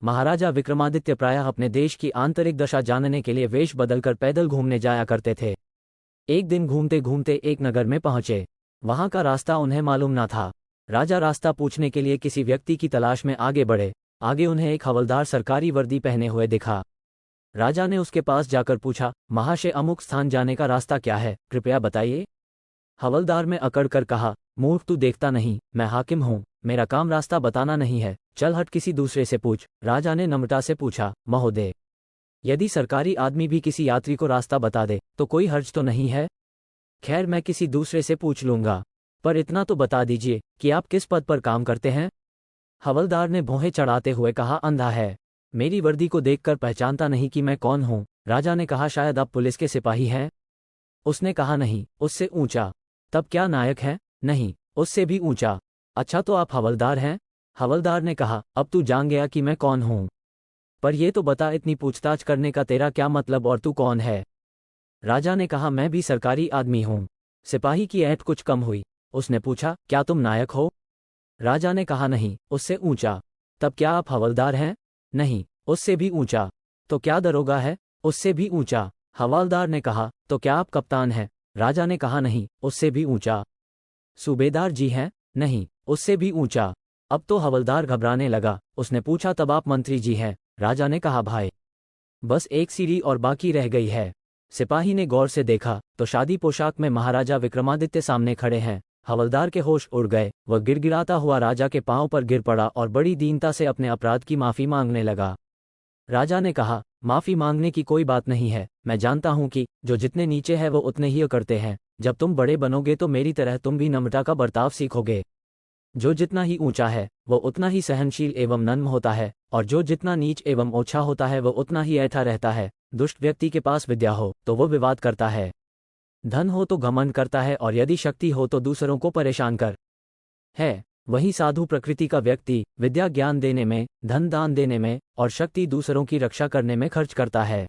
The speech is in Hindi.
महाराजा विक्रमादित्य प्रायः अपने देश की आंतरिक दशा जानने के लिए वेश बदलकर पैदल घूमने जाया करते थे। एक दिन घूमते घूमते एक नगर में पहुंचे। वहां का रास्ता उन्हें मालूम न था। राजा रास्ता पूछने के लिए किसी व्यक्ति की तलाश में आगे बढ़े। आगे उन्हें एक हवलदार सरकारी वर्दी पहने हुए दिखा। राजा ने उसके पास जाकर पूछा, महाशय अमुक स्थान जाने का रास्ता क्या है, कृपया बताइए। हवलदार में अकड़ कर कहा, मूर्ख तू देखता नहीं, मैं हाकिम हूँ, मेरा काम रास्ता बताना नहीं है, चल हट किसी दूसरे से पूछ। राजा ने नम्रता से पूछा, महोदय, यदि सरकारी आदमी भी किसी यात्री को रास्ता बता दे तो कोई हर्ज तो नहीं है? खैर मैं किसी दूसरे से पूछ लूंगा, पर इतना तो बता दीजिए कि आप किस पद पर काम करते हैं? हवलदार ने भौहें चढ़ाते हुए कहा, अंधा है, मेरी वर्दी को देखकर पहचानता नहीं कि मैं कौन हूँ। राजा ने कहा, शायद आप पुलिस के सिपाही हैं? उसने कहा, नहीं, उससे ऊंचा। तब क्या नायक हैं? नहीं, उससे भी ऊंचा। अच्छा तो आप हवलदार हैं? हवलदार ने कहा, अब तू जान गया कि मैं कौन हूँ, पर ये तो बता इतनी पूछताछ करने का तेरा क्या मतलब और तू कौन है? राजा ने कहा, मैं भी सरकारी आदमी हूँ। सिपाही की ऐंठ कुछ कम हुई। उसने पूछा, क्या तुम नायक हो? राजा ने कहा, नहीं, उससे ऊंचा। तब क्या आप हवलदार हैं? नहीं, उससे भी ऊंचा। तो क्या दरोगा है? उससे भी ऊंचा। हवलदार ने कहा, तो क्या आप कप्तान हैं? राजा ने कहा, नहीं, उससे भी ऊंचा। सूबेदार जी हैं? नहीं, उससे भी ऊंचा। अब तो हवलदार घबराने लगा। उसने पूछा, तब आप मंत्री जी हैं? राजा ने कहा, भाई बस एक सीढ़ी और बाकी रह गई है। सिपाही ने गौर से देखा तो शादी पोशाक में महाराजा विक्रमादित्य सामने खड़े हैं। हवलदार के होश उड़ गए। वह गिड़गिड़ाता हुआ राजा के पांव पर गिर पड़ा और बड़ी दीनता से अपने अपराध की माफी मांगने लगा। राजा ने कहा, माफी मांगने की कोई बात नहीं है, मैं जानता हूं कि जो जितने नीचे है वो उतने ही करते हैं। जब तुम बड़े बनोगे तो मेरी तरह तुम भी नम्रता का बर्ताव सीखोगे। जो जितना ही ऊंचा है वो उतना ही सहनशील एवं नम्र होता है, और जो जितना नीच एवं ओछा होता है वो उतना ही ऐठा रहता है। दुष्ट व्यक्ति के पास विद्या हो तो वो विवाद करता है, धन हो तो घमंड करता है, और यदि शक्ति हो तो दूसरों को परेशान कर है। वही साधु प्रकृति का व्यक्ति विद्या ज्ञान देने में, धन दान देने में और शक्ति दूसरों की रक्षा करने में खर्च करता है।